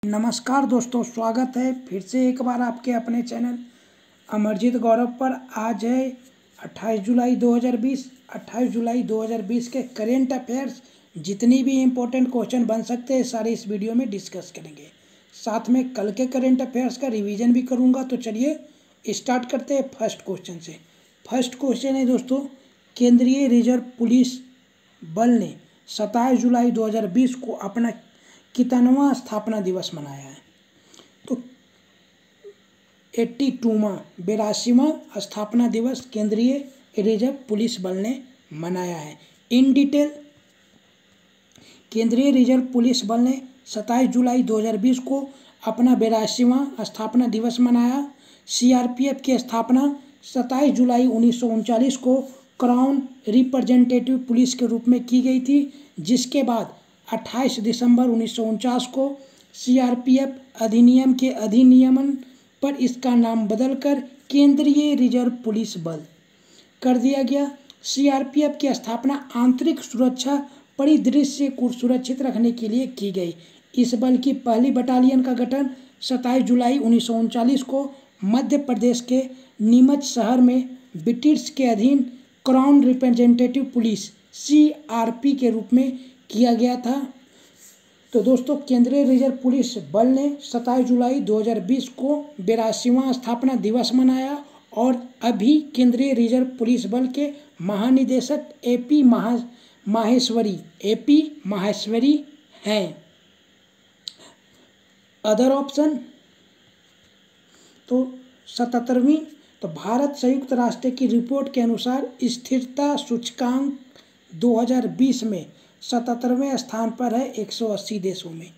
नमस्कार दोस्तों, स्वागत है फिर से एक बार आपके अपने चैनल अमरजीत गौरव पर। आज है 28 जुलाई 2020। 28 जुलाई 2020 के करेंट अफेयर्स जितनी भी इम्पोर्टेंट क्वेश्चन बन सकते हैं सारे इस वीडियो में डिस्कस करेंगे। साथ में कल के करेंट अफेयर्स का रिवीजन भी करूंगा। तो चलिए स्टार्ट करते हैं फर्स्ट क्वेश्चन से। फर्स्ट क्वेश्चन है दोस्तों, केंद्रीय रिजर्व पुलिस बल ने 27 जुलाई 2020 को अपना कितनवां स्थापना दिवस मनाया है? तो 82वां स्थापना दिवस केंद्रीय रिजर्व पुलिस बल ने मनाया है। इन डिटेल, केंद्रीय रिजर्व पुलिस बल ने 27 जुलाई 2020 को अपना 82वां स्थापना दिवस मनाया। सीआरपीएफ की स्थापना 27 जुलाई 1939 को क्राउन रिप्रेजेंटेटिव पुलिस के रूप में की गई थी, जिसके बाद 28 दिसंबर 1949 को सीआरपीएफ अधिनियम के अधिनियमन पर इसका नाम बदलकर केंद्रीय रिजर्व पुलिस बल कर दिया गया। सीआरपीएफ की स्थापना आंतरिक सुरक्षा परिदृश्य को सुरक्षित रखने के लिए की गई। इस बल की पहली बटालियन का गठन 27 जुलाई 1939 को मध्य प्रदेश के नीमच शहर में ब्रिटिश के अधीन क्राउन रिप्रेजेंटेटिव पुलिस सीआरपी के रूप में किया गया था। तो दोस्तों, केंद्रीय रिजर्व पुलिस बल ने 27 जुलाई 2020 को 82वां स्थापना दिवस मनाया और अभी केंद्रीय रिजर्व पुलिस बल के महानिदेशक एपी माहेश्वरी हैं। अदर ऑप्शन, तो 77वीं, तो भारत संयुक्त राष्ट्र की रिपोर्ट के अनुसार स्थिरता सूचकांक 2020 में 77वें स्थान पर है 180 देशों में।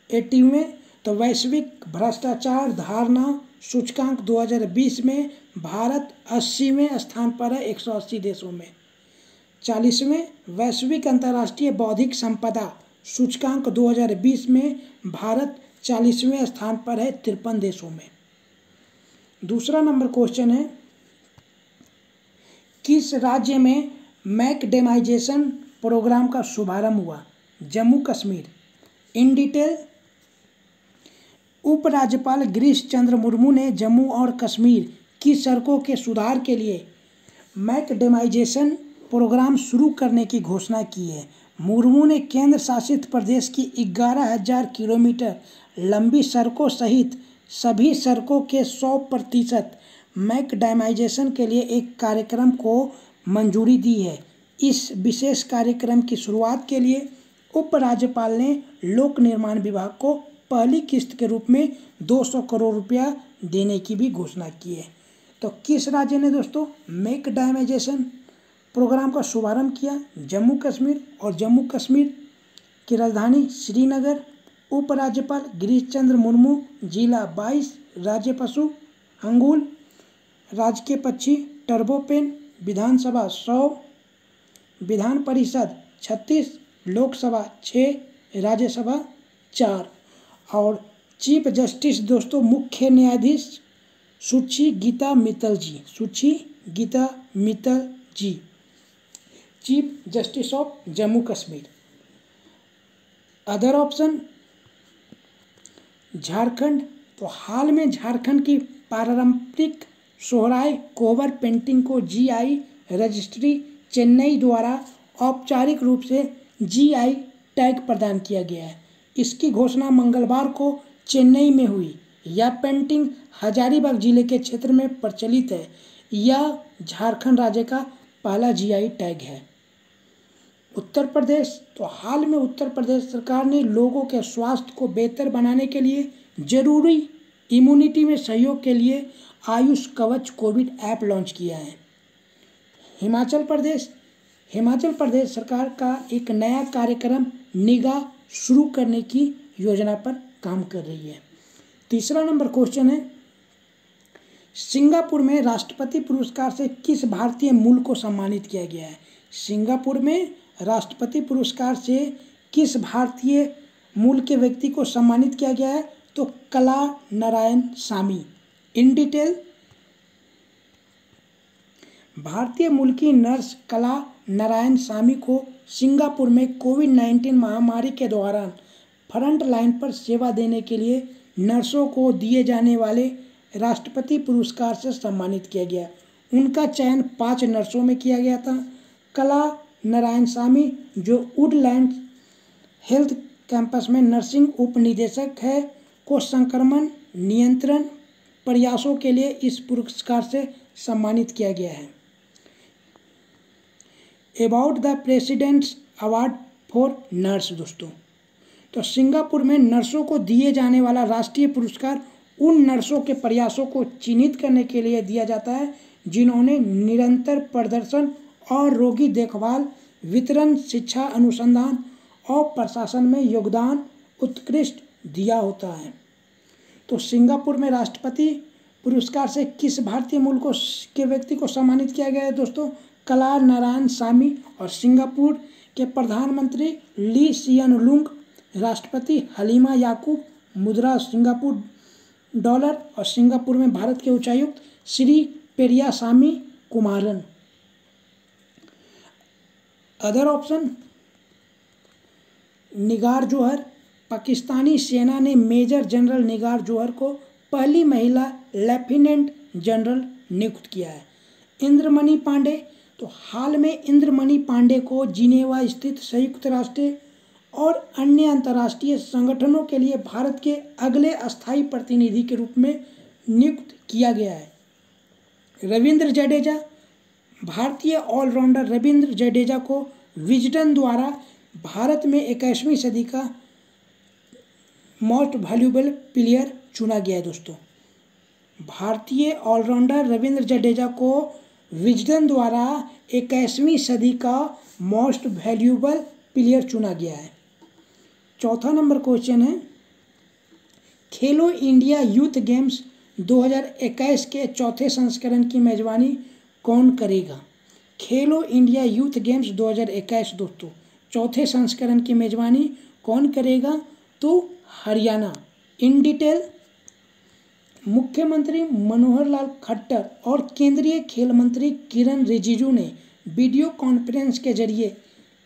80वें, तो वैश्विक भ्रष्टाचार धारणा सूचकांक 2020 में भारत 80वें स्थान पर है 180 देशों में। 40वें, वैश्विक अंतर्राष्ट्रीय बौद्धिक संपदा सूचकांक 2020 में भारत 40वें स्थान पर है 53 देशों में। दूसरा नंबर क्वेश्चन है, किस राज्य में मैकडेमाइजेशन प्रोग्राम का शुभारंभ हुआ? जम्मू कश्मीर। इन डिटेल, उपराज्यपाल गिरीश चंद्र मुर्मू ने जम्मू और कश्मीर की सड़कों के सुधार के लिए मैकडेमाइजेशन प्रोग्राम शुरू करने की घोषणा की है। मुर्मू ने केंद्र शासित प्रदेश की 11,000 किलोमीटर लंबी सड़कों सहित सभी सड़कों के 100% मैकडेमाइजेशन के लिए एक कार्यक्रम को मंजूरी दी है। इस विशेष कार्यक्रम की शुरुआत के लिए उपराज्यपाल ने लोक निर्माण विभाग को पहली किस्त के रूप में 200 करोड़ रुपया देने की भी घोषणा की है। तो किस राज्य ने दोस्तों मैकडेमाइजेशन प्रोग्राम का शुभारंभ किया? जम्मू कश्मीर। और जम्मू कश्मीर की राजधानी श्रीनगर। उपराज्यपाल गिरीश चंद्र मुर्मू। जिला 22, राज्य पशु अंगूल, राजकीय पक्षी टर्बोपेन, विधानसभा 100, विधान परिषद 36, लोकसभा 6, राज्यसभा 4। और चीफ जस्टिस दोस्तों मुख्य न्यायाधीश सुची Gita Mittal ji, chief justice of Jammu Kashmir. Other option, Jharkhand. तो हाल में झारखंड की पारंपरिक सोहराय कोबर पेंटिंग को जीआई रजिस्ट्री चेन्नई द्वारा औपचारिक रूप से जीआई टैग प्रदान किया गया है। इसकी घोषणा मंगलवार को चेन्नई में हुई। यह पेंटिंग हजारीबाग जिले के क्षेत्र में प्रचलित है। यह झारखंड राज्य का पहला जीआई टैग है। उत्तर प्रदेश। तो हाल में उत्तर प्रदेश सरकार ने लोगों के स्वास्थ्य को बेहतर बनाने के लिए जरूरी इम्यूनिटी में सहयोग के लिए आयुष कवच कोविड ऐप लॉन्च किया है। हिमाचल प्रदेश सरकार का एक नया कार्यक्रम निगाह शुरू करने की योजना पर काम कर रही है। तीसरा नंबर क्वेश्चन है, सिंगापुर में राष्ट्रपति पुरस्कार से किस भारतीय मूल को सम्मानित किया गया है? सिंगापुर में राष्ट्रपति पुरस्कार से किस भारतीय मूल के व्यक्ति को सम्मानित किया गया है? तो कला नारायण सामी। इन डिटेल, भारतीय मूल की नर्स कला नारायण सामी को सिंगापुर में कोविड-19 महामारी के दौरान फ्रंट लाइन पर सेवा देने के लिए नर्सों को दिए जाने वाले राष्ट्रपति पुरस्कार से सम्मानित किया गया। उनका चयन 5 नर्सों में किया गया था। कला नारायणसामी जो वुडलैंड हेल्थ कैंपस में नर्सिंग उप निदेशक है को संक्रमण नियंत्रण प्रयासों के लिए इस पुरस्कार से सम्मानित किया गया है। About the president's award for nurse दोस्तों, तो सिंगापुर में नर्सों को दिए जाने वाला राष्ट्रीय पुरस्कार उन नर्सों के प्रयासों को चिन्हित करने के लिए दिया जाता है जिन्होंने निरंतर प्रदर्शन और रोगी देखभाल, वितरण, शिक्षा, अनुसंधान और प्रशासन में योगदान उत्कृष्ट दिया होता है। तो सिंगापुर में राष्ट्रपति पुरस्कार से किस भारतीय मूल के व्यक्ति को सम्मानित किया गया है दोस्तों? कला नारायणसामी। और सिंगापुर के प्रधानमंत्री ली सियन लुंग, राष्ट्रपति हलीमा याकूब, मुद्रा सिंगापुर डॉलर। और सिंगापुर में भारत के उच्चायुक्त श्री पेरियासामी कुमारन। अदर ऑप्शन, निगार जोहर। पाकिस्तानी सेना ने मेजर जनरल निगार जोहर को पहली महिला लेफ्टिनेंट जनरल नियुक्त किया है। इंद्रमणि पांडे, तो हाल में इंद्रमणि पांडे को जिनेवा स्थित संयुक्त राष्ट्र और अन्य अंतर्राष्ट्रीय संगठनों के लिए भारत के अगले अस्थायी प्रतिनिधि के रूप में नियुक्त किया गया है। रविंद्र जडेजा, भारतीय ऑलराउंडर रविंद्र जडेजा को विजडन द्वारा भारत में 21वीं सदी का मोस्ट वैल्यूएबल प्लेयर चुना गया है दोस्तों। भारतीय ऑलराउंडर रविंद्र जडेजा को विजडन द्वारा 21वीं सदी का मोस्ट वैल्यूएबल प्लेयर चुना गया है। चौथा नंबर क्वेश्चन है, खेलो इंडिया यूथ गेम्स 2021 के चौथे संस्करण की मेजबानी कौन करेगा? खेलो इंडिया यूथ गेम्स 2021 दोस्तों चौथे संस्करण की मेजबानी कौन करेगा? तो हरियाणा। इन डिटेल, मुख्यमंत्री मनोहर लाल खट्टर और केंद्रीय खेल मंत्री किरण रिजिजू ने वीडियो कॉन्फ्रेंस के जरिए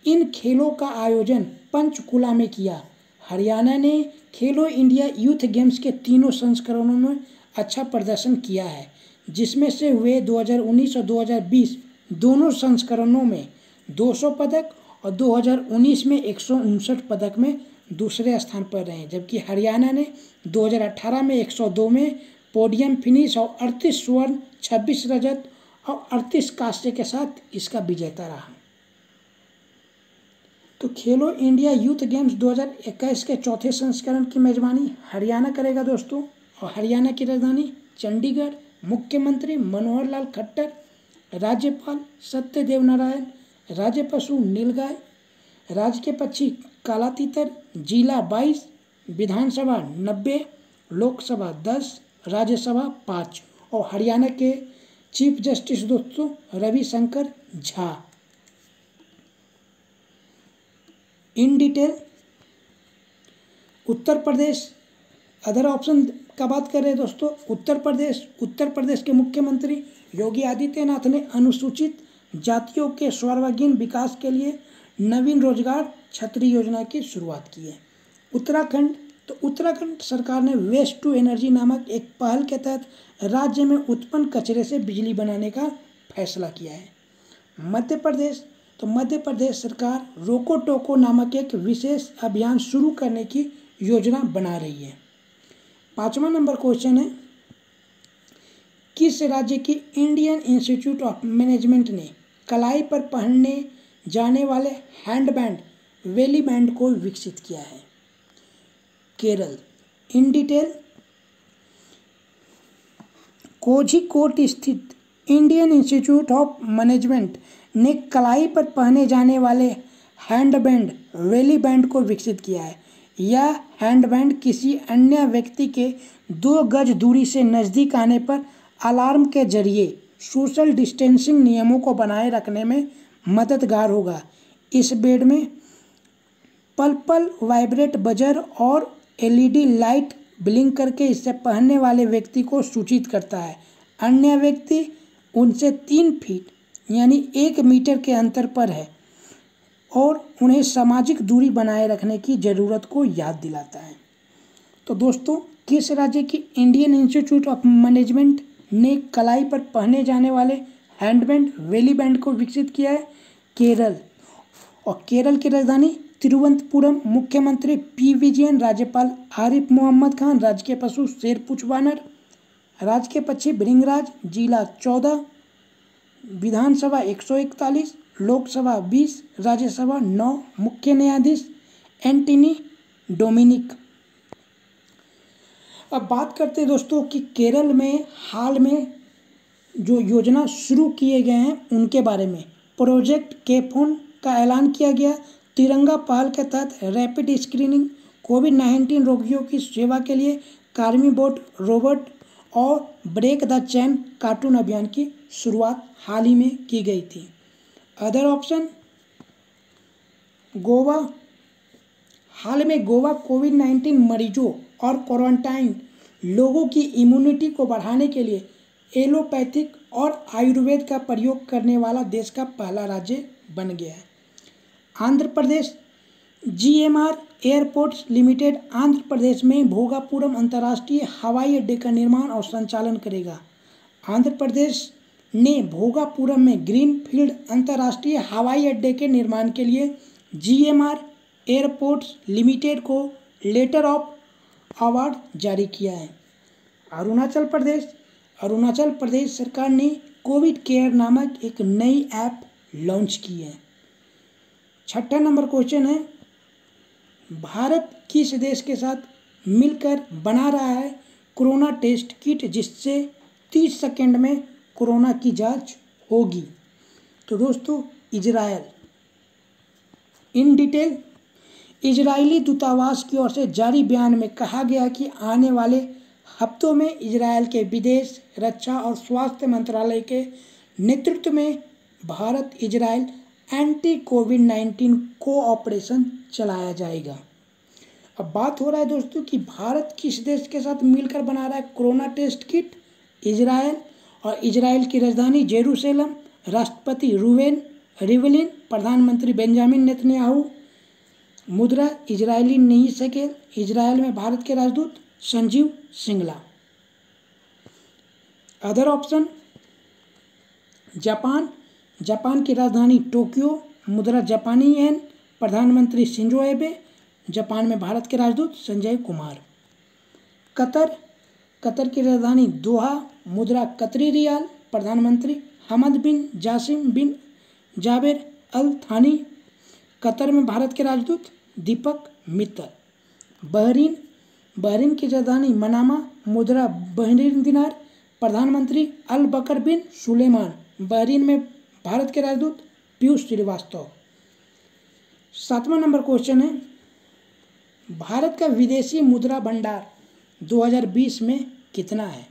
इन खेलों का आयोजन पंचकुला में किया। हरियाणा ने खेलो इंडिया यूथ गेम्स के तीनों संस्करणों में अच्छा प्रदर्शन किया है, जिसमें से वे 2019 और 2020 दोनों संस्करणों में 200 पदक और 2019 में 159 पदक में दूसरे स्थान पर रहे, जबकि हरियाणा ने 2018 में 102 में पोडियम फिनिश और 38 स्वर्ण, 26 रजत और 38 कांस्य के साथ इसका विजेता रहा। तो खेलो इंडिया यूथ गेम्स 2021 के चौथे संस्करण की मेजबानी हरियाणा करेगा दोस्तों। और हरियाणा की राजधानी चंडीगढ़। मुख्यमंत्री मनोहर लाल खट्टर, राज्यपाल सत्यदेव नारायण, राज्य पशु नीलगाय, राज्य के पक्षी काला तीतर, जिला 22, विधानसभा 90, लोकसभा 10, राज्यसभा 5। और हरियाणा के चीफ जस्टिस दोस्तों Ravishankar Jha. In detail, Uttar Pradesh. Other option का बात करें दोस्तों, उत्तर प्रदेश के मुख्यमंत्री योगी आदित्यनाथ ने अनुसूचित जातियों के सर्वांगीण विकास के लिए नवीन रोजगार छतरी योजना की शुरुआत की है। उत्तराखंड, तो उत्तराखंड सरकार ने वेस्ट टू एनर्जी नामक एक पहल के तहत राज्य में उत्पन्न कचरे से बिजली बनाने का फैसला किया है। मध्य प्रदेश, तो मध्य प्रदेश सरकार रोको टोको नामक एक विशेष अभियान शुरू करने की योजना बना रही है। 5वां नंबर क्वेश्चन है, किस राज्य की इंडियन इंस्टीट्यूट ऑफ मैनेजमेंट ने कलाई पर पहनने जाने वाले हैंडबैंड वेली बैंड को विकसित किया है? केरल। इन डिटेल, कोझिकोड स्थित इंडियन इंस्टीट्यूट ऑफ मैनेजमेंट ने कलाई पर पहने जाने वाले हैंडबैंड वेली बैंड को विकसित किया है। यह हैंडबैंड किसी अन्य व्यक्ति के 2 गज दूरी से नज़दीक आने पर अलार्म के जरिए सोशल डिस्टेंसिंग नियमों को बनाए रखने में मददगार होगा। इस बैंड में पल पल वाइब्रेट बजर और एलईडी लाइट ब्लिंक करके इसे पहनने वाले व्यक्ति को सूचित करता है। अन्य व्यक्ति उनसे 3 फीट यानी 1 मीटर के अंतर पर है और उन्हें सामाजिक दूरी बनाए रखने की ज़रूरत को याद दिलाता है। तो दोस्तों, किस राज्य की इंडियन इंस्टीट्यूट ऑफ मैनेजमेंट ने कलाई पर पहने जाने वाले हैंडबैंड वेली बैंड को विकसित किया है? केरल। और केरल की राजधानी तिरुवनंतपुरम। मुख्यमंत्री पी विजयन, राज्यपाल आरिफ मोहम्मद खान, राजकीय पशु शेरपुछ वानर, राजकीय पक्षी भृंगराज, जिला 14, विधानसभा 141, लोकसभा 20, राज्यसभा 9, मुख्य न्यायाधीश एंटनी डोमिनिक। अब बात करते हैं दोस्तों कि केरल में हाल में जो योजना शुरू किए गए हैं उनके बारे में। प्रोजेक्ट केफोन का ऐलान किया गया। तिरंगा पहल के तहत रैपिड स्क्रीनिंग, कोविड-19 रोगियों की सेवा के लिए कार्मी बोट रोबोट और ब्रेक द चेन कार्टून अभियान की शुरुआत हाल ही में की गई थी। Other option, Goa. हाल में गोवा कोविड-19 मरीजों और क्वारंटाइन लोगों की इम्यूनिटी को बढ़ाने के लिए एलोपैथिक और आयुर्वेद का प्रयोग करने वाला देश का पहला राज्य बन गया है। Andhra Pradesh. GMR airports limited Andhra Pradesh में भोगापुरम अंतर्राष्ट्रीय हवाई अड्डे का निर्माण और संचालन करेगा। आंध्र प्रदेश ने भोगापुरम में ग्रीनफील्ड अंतर्राष्ट्रीय हवाई अड्डे के निर्माण के लिए जीएमआर एयरपोर्ट्स लिमिटेड को लेटर ऑफ अवार्ड जारी किया है। अरुणाचल प्रदेश। अरुणाचल प्रदेश सरकार ने कोविड केयर नामक एक नई ऐप लॉन्च की है। 6ठा नंबर क्वेश्चन है, भारत किस देश के साथ मिलकर बना रहा है कोरोना टेस्ट किट जिससे 30 सेकंड में कोरोना की जांच होगी? तो दोस्तों, इजरायल। इन डिटेल, इजरायली दूतावास की ओर से जारी बयान में कहा गया कि आने वाले हफ्तों में इजरायल के विदेश, रक्षा और स्वास्थ्य मंत्रालय के नेतृत्व में भारत इजरायल एंटी कोविड-19 कोऑपरेशन चलाया जाएगा। अब बात हो रहा है दोस्तों कि भारत किस देश के साथ मिलकर बना रहा है कोरोना टेस्ट किट? इजरायल। और इजरायल की राजधानी जेरूसलम, राष्ट्रपति रूवेन रिवलिन, प्रधानमंत्री बेंजामिन नेतन्याहू। मुद्रा इजरायली नहीं सकेल। इजरायल में भारत के राजदूत Sanjeev Singla. Other option, Japan. Japan की राजधानी टोक्यो, मुद्रा जापानी येन, प्रधानमंत्री शिंजो एबे। जापान में भारत के राजदूत संजय कुमार। कतर। कतर की राजधानी दोहा, मुद्रा कतरी रियाल, प्रधानमंत्री हमद बिन जासिम बिन जाबेर अल थानी। कतर में भारत के राजदूत दीपक मित्तल। बहरीन। बहरीन की राजधानी मनामा, मुद्रा बहरीन दिनार, प्रधानमंत्री अल बकर बिन सुलेमान। बहरीन में भारत के राजदूत पीयूष श्रीवास्तव। 7वां नंबर क्वेश्चन है, भारत का विदेशी मुद्रा भंडार 2020 में कितना है?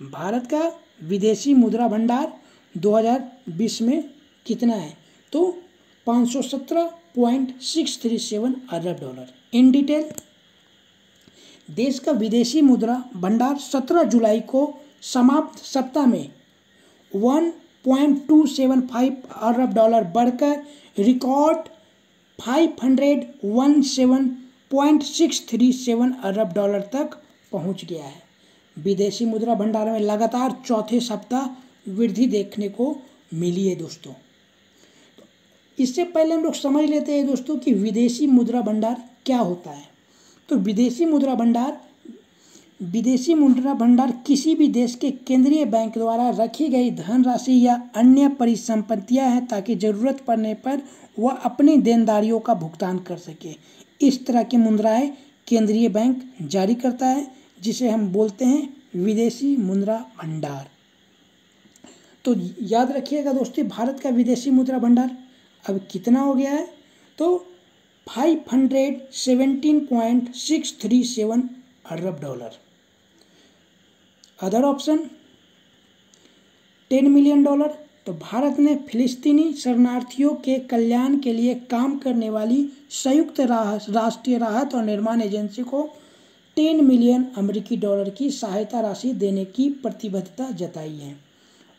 भारत का विदेशी मुद्रा भंडार 2020 में कितना है? तो 517.637 अरब डॉलर। इन डिटेल, देश का विदेशी मुद्रा भंडार 17 जुलाई को समाप्त सप्ताह में 1.275 अरब डॉलर बढ़कर रिकॉर्ड 517.637 अरब डॉलर तक पहुंच गया है। विदेशी मुद्रा भंडार में लगातार चौथे सप्ताह वृद्धि देखने को मिली है दोस्तों। तो इससे पहले हम लोग समझ लेते हैं दोस्तों कि विदेशी मुद्रा भंडार क्या होता है। तो विदेशी मुद्रा भंडार किसी भी देश के केंद्रीय बैंक द्वारा रखी गई धनराशि या अन्य परिसंपत्तियां हैं ताकि जरूरत पड़ने पर वह अपनी देनदारियों का भुगतान कर सके। इस तरह की मुद्राएं केंद्रीय बैंक जारी करता है जिसे हम बोलते हैं विदेशी मुद्रा भंडार। तो याद रखिएगा दोस्तों, भारत का विदेशी मुद्रा भंडार अब कितना हो गया है? तो 517.637 अरब dollar. Other option, 10 million dollar. तो भारत ने फिलिस्तीनी शरणार्थियों के कल्याण के लिए काम करने वाली संयुक्त राष्ट्रीय राहत और निर्माण एजेंसी को 10 मिलियन अमेरिकी डॉलर की सहायता राशि देने की प्रतिबद्धता जताई है।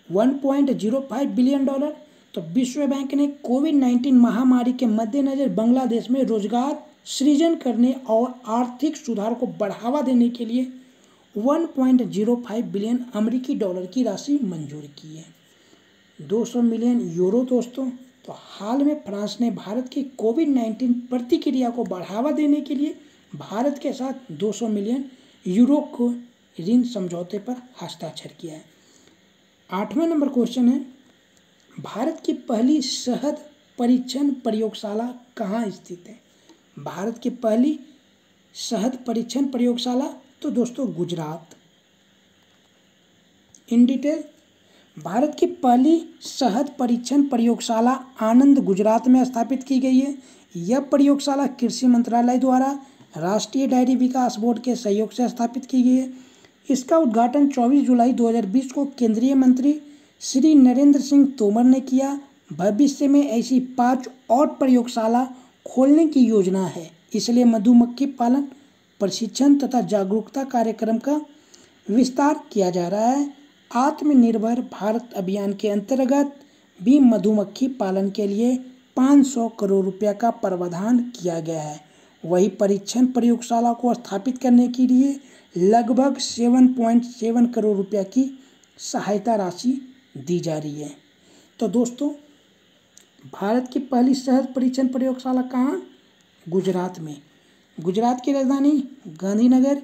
1.05 बिलियन डॉलर। तो विश्व बैंक ने कोविड-19 महामारी के मद्देनज़र बांग्लादेश में रोजगार सृजन करने और आर्थिक सुधार को बढ़ावा देने के लिए 1.05 बिलियन अमेरिकी डॉलर की राशि मंजूर की है। 200 मिलियन यूरो दोस्तों। तो हाल में फ्रांस ने भारत की कोविड-19 प्रतिक्रिया को बढ़ावा देने के लिए भारत के साथ 200 मिलियन यूरो को ऋण समझौते पर हस्ताक्षर किया है। 8वां नंबर क्वेश्चन है, भारत की पहली शहद परीक्षण प्रयोगशाला कहाँ स्थित है? भारत की पहली शहद परीक्षण प्रयोगशाला तो दोस्तों गुजरात। इन डिटेल, भारत की पहली शहद परीक्षण प्रयोगशाला आनंद गुजरात में स्थापित की गई है। यह प्रयोगशाला कृषि मंत्रालय द्वारा राष्ट्रीय डेयरी विकास बोर्ड के सहयोग से स्थापित की गई है। इसका उद्घाटन 24 जुलाई 2020 को केंद्रीय मंत्री श्री नरेंद्र सिंह तोमर ने किया। भविष्य में ऐसी 5 और प्रयोगशाला खोलने की योजना है, इसलिए मधुमक्खी पालन प्रशिक्षण तथा जागरूकता कार्यक्रम का विस्तार किया जा रहा है। आत्मनिर्भर भारत अभियान के अंतर्गत भी मधुमक्खी पालन के लिए 500 करोड़ रुपया का प्रावधान किया गया है। वही परीक्षण प्रयोगशाला को स्थापित करने के लिए लगभग 7.7 करोड़ रुपया की सहायता राशि दी जा रही है। तो दोस्तों, भारत की पहली शहद परीक्षण प्रयोगशाला कहाँ? गुजरात में। गुजरात की राजधानी गांधीनगर।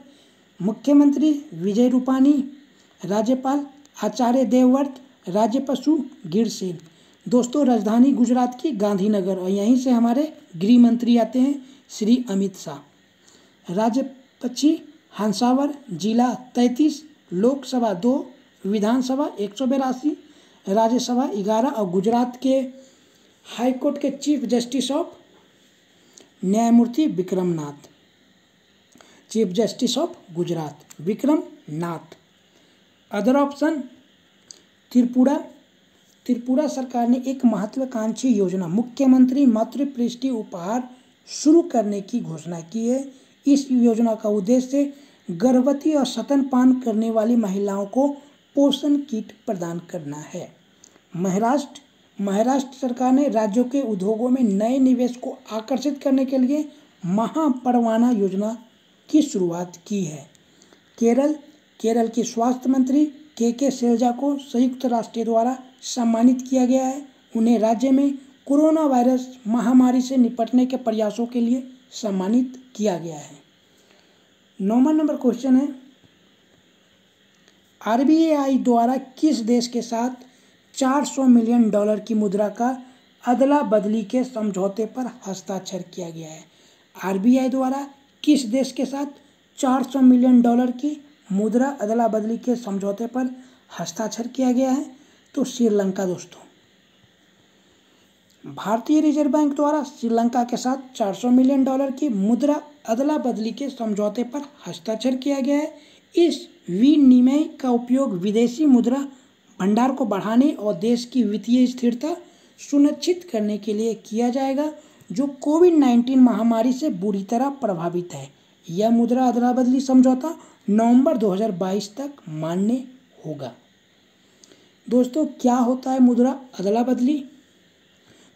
मुख्यमंत्री विजय रूपानी, राज्यपाल आचार्य देवव्रत, राज्य पशु गिर सिंह। दोस्तों, राजधानी गुजरात की गांधीनगर और यहीं से हमारे गृह मंत्री आते हैं श्री अमित शाह। राज्य पक्षी हंसावर, जिला 33, लोकसभा 2, विधानसभा 182, राज्यसभा 11 और गुजरात के हाईकोर्ट के चीफ जस्टिस ऑफ न्यायमूर्ति Vikram Nath, chief justice of Gujarat Vikram Nath. Other option, Tripura सरकार ने एक महत्वाकांक्षी योजना मुख्यमंत्री मातृपुष्टि उपहार शुरू करने की घोषणा की है। इस योजना का उद्देश्य गर्भवती और स्तनपान करने वाली महिलाओं को पोषण किट प्रदान करना है। महाराष्ट्र सरकार ने राज्यों के उद्योगों में नए निवेश को आकर्षित करने के लिए महापरवाना योजना की शुरुआत की है। केरल की स्वास्थ्य मंत्री के शैलजा को संयुक्त राष्ट्र द्वारा सम्मानित किया गया है। उन्हें राज्य में कोरोना वायरस महामारी से निपटने के प्रयासों के लिए सम्मानित किया गया है। 9वां नंबर क्वेश्चन है, आरबीआई द्वारा किस देश के साथ 400 मिलियन डॉलर की मुद्रा का अदला बदली के समझौते पर हस्ताक्षर किया गया है? आरबीआई द्वारा किस देश के साथ 400 मिलियन डॉलर की मुद्रा अदला बदली के समझौते पर हस्ताक्षर किया गया है? तो श्रीलंका दोस्तों। भारतीय रिजर्व बैंक द्वारा श्रीलंका के साथ 400 मिलियन डॉलर की मुद्रा अदला बदली के समझौते पर हस्ताक्षर किया गया है। इस विनिमय का उपयोग विदेशी मुद्रा भंडार को बढ़ाने और देश की वित्तीय स्थिरता सुनिश्चित करने के लिए किया जाएगा, जो कोविड-19 महामारी से बुरी तरह प्रभावित है। यह मुद्रा अदला बदली समझौता नवंबर 2022 तक मान्य होगा। दोस्तों, क्या होता है मुद्रा अदला बदली?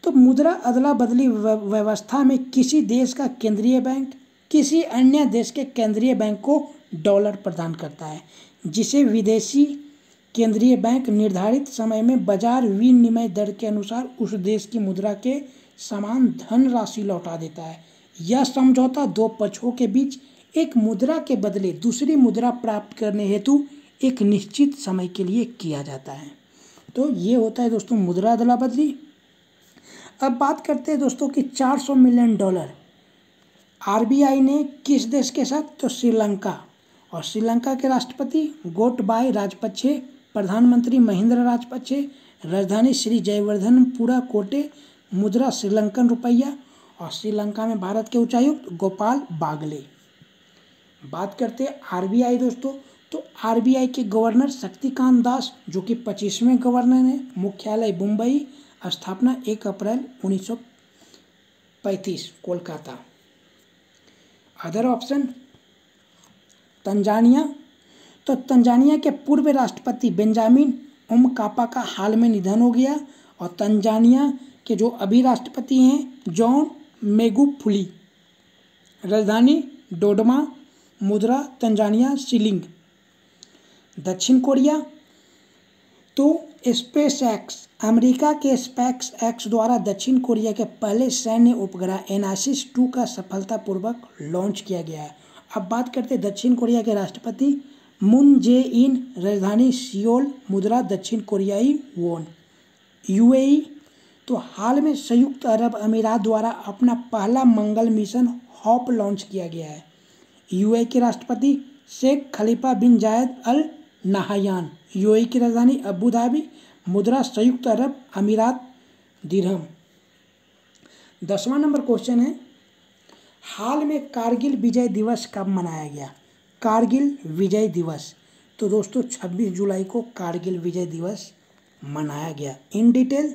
तो मुद्रा अदला बदली व्यवस्था में किसी देश का केंद्रीय बैंक किसी अन्य देश के केंद्रीय बैंक को डॉलर प्रदान करता है, जिसे विदेशी केंद्रीय बैंक निर्धारित समय में बाजार विनिमय दर के अनुसार उस देश की मुद्रा के समान धनराशि लौटा देता है। यह समझौता दो पक्षों के बीच एक मुद्रा के बदले दूसरी मुद्रा प्राप्त करने हेतु एक निश्चित समय के लिए किया जाता है। तो ये होता है दोस्तों मुद्रा अदला बदली। अब बात करते हैं दोस्तों कि 400 मिलियन डॉलर आरबीआई ने किस देश के साथ? तो श्रीलंका। और श्रीलंका के राष्ट्रपति गोटबाय राजपक्षे, प्रधानमंत्री महिंद्रा राजपक्षे, राजधानी श्री जयवर्धनपुरा कोटे, मुद्रा श्रीलंकन रुपया। और श्रीलंका में भारत के उच्चायुक्त गोपाल बागले। बात करते हैं आरबीआई दोस्तों। तो आरबीआई के गवर्नर शक्तिकांत दास, जो कि 25वें गवर्नर हैं, मुख्यालय मुंबई, स्थापना 1 अप्रैल 1935, कोलकाता। Other option, Tanzania. तो तंजानिया के पूर्व राष्ट्रपति बेंजामिन मकापा का हाल में निधन हो गया और तंजानिया के जो अभी राष्ट्रपति हैं जॉन मेगुफुली। राजधानी डोडोमा, मुद्रा तंजानिया शिलिंग। दक्षिण कोरिया, तो स्पेस एक्स, अमेरिका के स्पेस एक्स द्वारा दक्षिण कोरिया के पहले सैन्य उपग्रह एनासिस 2 का सफलतापूर्वक लॉन्च किया गया है। अब बात करते हैं दक्षिण कोरिया के राष्ट्रपति मून जे इन। राजधानी सियोल, मुद्रा दक्षिण कोरियाई वोन। यूएई, तो हाल में संयुक्त अरब अमीरात द्वारा अपना पहला मंगल मिशन हॉप लॉन्च किया गया है। यूएई के राष्ट्रपति शेख खलीफा बिन जायद अल नाहयान। यूएई की राजधानी अबू धाबी, मुद्रा संयुक्त अरब अमीरात दिरहम। 10वां नंबर क्वेश्चन है, हाल में कारगिल विजय दिवस कब मनाया गया? कारगिल विजय दिवस, तो दोस्तों 26 जुलाई को कारगिल विजय दिवस मनाया गया। इन डिटेल,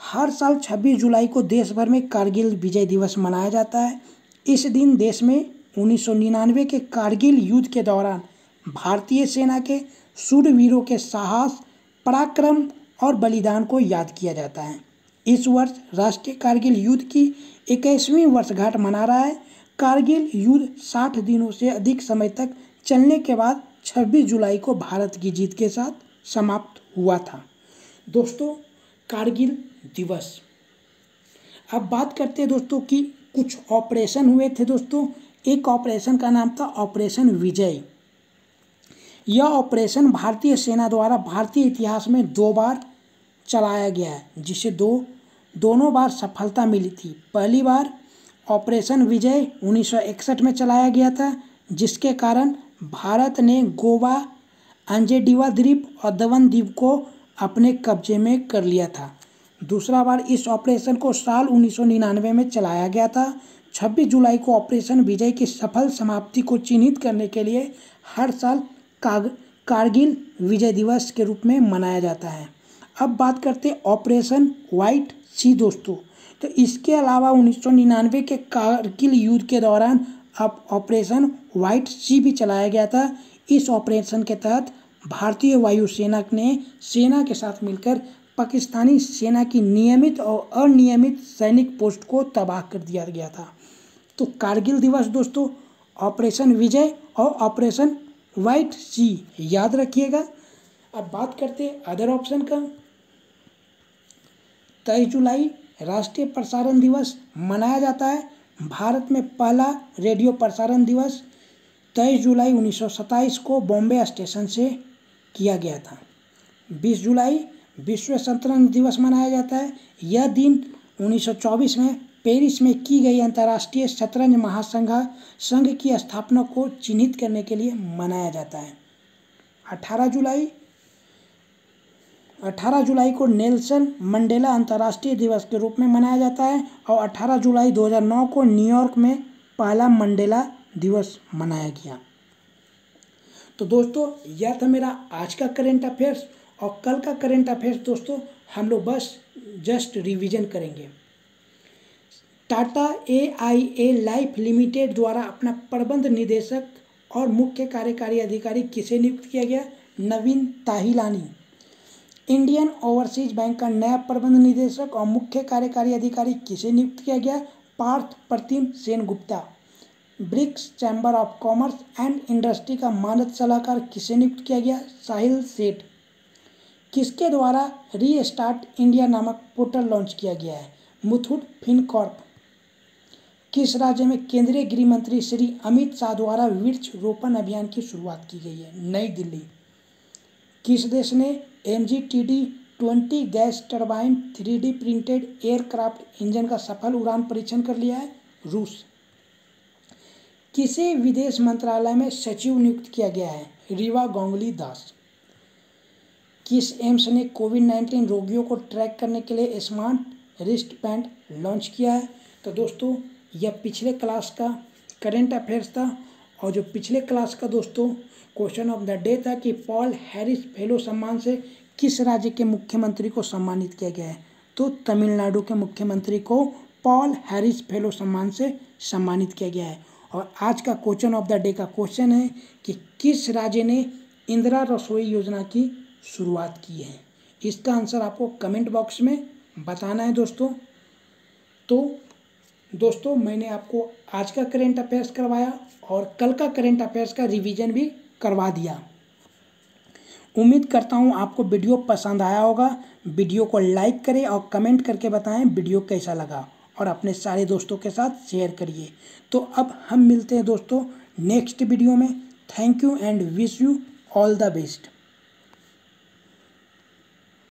हर साल 26 जुलाई को देश भर में कारगिल विजय दिवस मनाया जाता है। इस दिन देश में 1999 के कारगिल युद्ध के दौरान भारतीय सेना के शूरवीरों के साहस, पराक्रम और बलिदान को याद किया जाता है। इस वर्ष राष्ट्रीय कारगिल युद्ध की 21वीं वर्षगांठ मना रहा है। कारगिल युद्ध 60 दिनों से अधिक समय तक चलने के बाद 26 जुलाई को भारत की जीत के साथ समाप्त हुआ था। दोस्तों, कारगिल दिवस। अब बात करते हैं दोस्तों कि कुछ ऑपरेशन हुए थे दोस्तों। एक ऑपरेशन का नाम था ऑपरेशन विजय। यह ऑपरेशन भारतीय सेना द्वारा भारतीय इतिहास में 2 बार चलाया गया है, जिसे दोनों बार सफलता मिली थी। पहली बार ऑपरेशन विजय 1961 में चलाया गया था, जिसके कारण भारत ने गोवा, अंजेडिवा द्वीप और दमन द्वीप को अपने कब्जे में कर लिया था। दूसरा बार इस ऑपरेशन को साल 1999 में चलाया गया था। 26 जुलाई को ऑपरेशन विजय की सफल समाप्ति को चिन्हित करने के लिए हर साल कारगिल विजय दिवस के रूप में मनाया जाता है। अब बात करते हैं ऑपरेशन व्हाइट सी दोस्तों। तो इसके अलावा 1999 के कारगिल युद्ध के दौरान अब ऑपरेशन व्हाइट सी भी चलाया गया था। इस ऑपरेशन के तहत भारतीय वायुसेना ने सेना के साथ मिलकर पाकिस्तानी सेना की नियमित और अनियमित सैनिक पोस्ट को तबाह कर दिया गया था। तो कारगिल दिवस दोस्तों, ऑपरेशन विजय और ऑपरेशन व्हाइट सी याद रखिएगा। अब बात करते हैं अदर ऑप्शन का। 23 जुलाई राष्ट्रीय प्रसारण दिवस मनाया जाता है। भारत में पहला रेडियो प्रसारण दिवस 23 जुलाई 1927 को बॉम्बे स्टेशन से किया गया था। 20 जुलाई विश्व शतरंज दिवस मनाया जाता है। यह दिन 1924 में पेरिस में की गई अंतर्राष्ट्रीय शतरंज महासंघ की स्थापना को चिन्हित करने के लिए मनाया जाता है। 18 जुलाई को नेल्सन मंडेला अंतर्राष्ट्रीय दिवस के रूप में मनाया जाता है और 18 जुलाई 2009 को न्यूयॉर्क में पहला मंडेला दिवस मनाया गया। तो दोस्तों, यह था मेरा आज का करेंट अफेयर्स। और कल का करेंट अफेयर्स दोस्तों हम लोग बस जस्ट रिवीजन करेंगे। टाटा AIA लाइफ लिमिटेड द्वारा अपना प्रबंध निदेशक और मुख्य कार्यकारी अधिकारी किसे नियुक्त किया गया? नवीन ताहिलानी। इंडियन ओवरसीज बैंक का नया प्रबंध निदेशक और मुख्य कार्यकारी अधिकारी किसे नियुक्त किया गया? Parth Pratim Sengupta. BRICS chamber of commerce and industry का मानद सलाहकार किसे नियुक्त किया गया? साहिल सेठ। किसके द्वारा रीस्टार्ट इंडिया नामक पोर्टल लॉन्च किया गया है? मुथूट फिनकॉर्प। किस राज्य में केंद्रीय गृह मंत्री श्री अमित शाह द्वारा वृक्ष रोपण अभियान की शुरुआत की गई है? नई दिल्ली। किस देश ने MGTD-20 gas turbine 3D printed aircraft engine का सफल उड़ान परीक्षण कर लिया है? रूस। किसे विदेश मंत्रालय में सचिव नियुक्त किया गया है? रीवा गांगुली दास। किस एम्स ने कोविड-19 रोगियों को ट्रैक करने के लिए स्मार्ट रिस्ट बैंड लॉन्च किया है? तो दोस्तों, यह पिछले क्लास का करेंट अफेयर्स था। और जो पिछले क्लास का दोस्तों क्वेश्चन ऑफ द डे था कि पॉल हैरिस फेलो सम्मान से किस राज्य के मुख्यमंत्री को सम्मानित किया गया है? तो तमिलनाडु के मुख्यमंत्री को पॉल हैरिस फेलो सम्मान से सम्मानित किया गया है। और आज का क्वेश्चन ऑफ द डे का क्वेश्चन है कि किस राज्य ने इंदिरा रसोई योजना की शुरुआत की है? इसका आंसर आपको कमेंट बॉक्स में बताना है दोस्तों। तो दोस्तों मैंने आपको आज का करेंट अफेयर्स करवाया और कल का करेंट अफेयर्स का रिवीजन भी करवा दिया। उम्मीद करता हूँ आपको वीडियो पसंद आया होगा। वीडियो को लाइक करें और कमेंट करके बताएं वीडियो कैसा लगा, और अपने सारे दोस्तों के साथ शेयर करिए। तो अब हम मिलते हैं दोस्तों नेक्स्ट वीडियो में। Thank you and wish you all the best.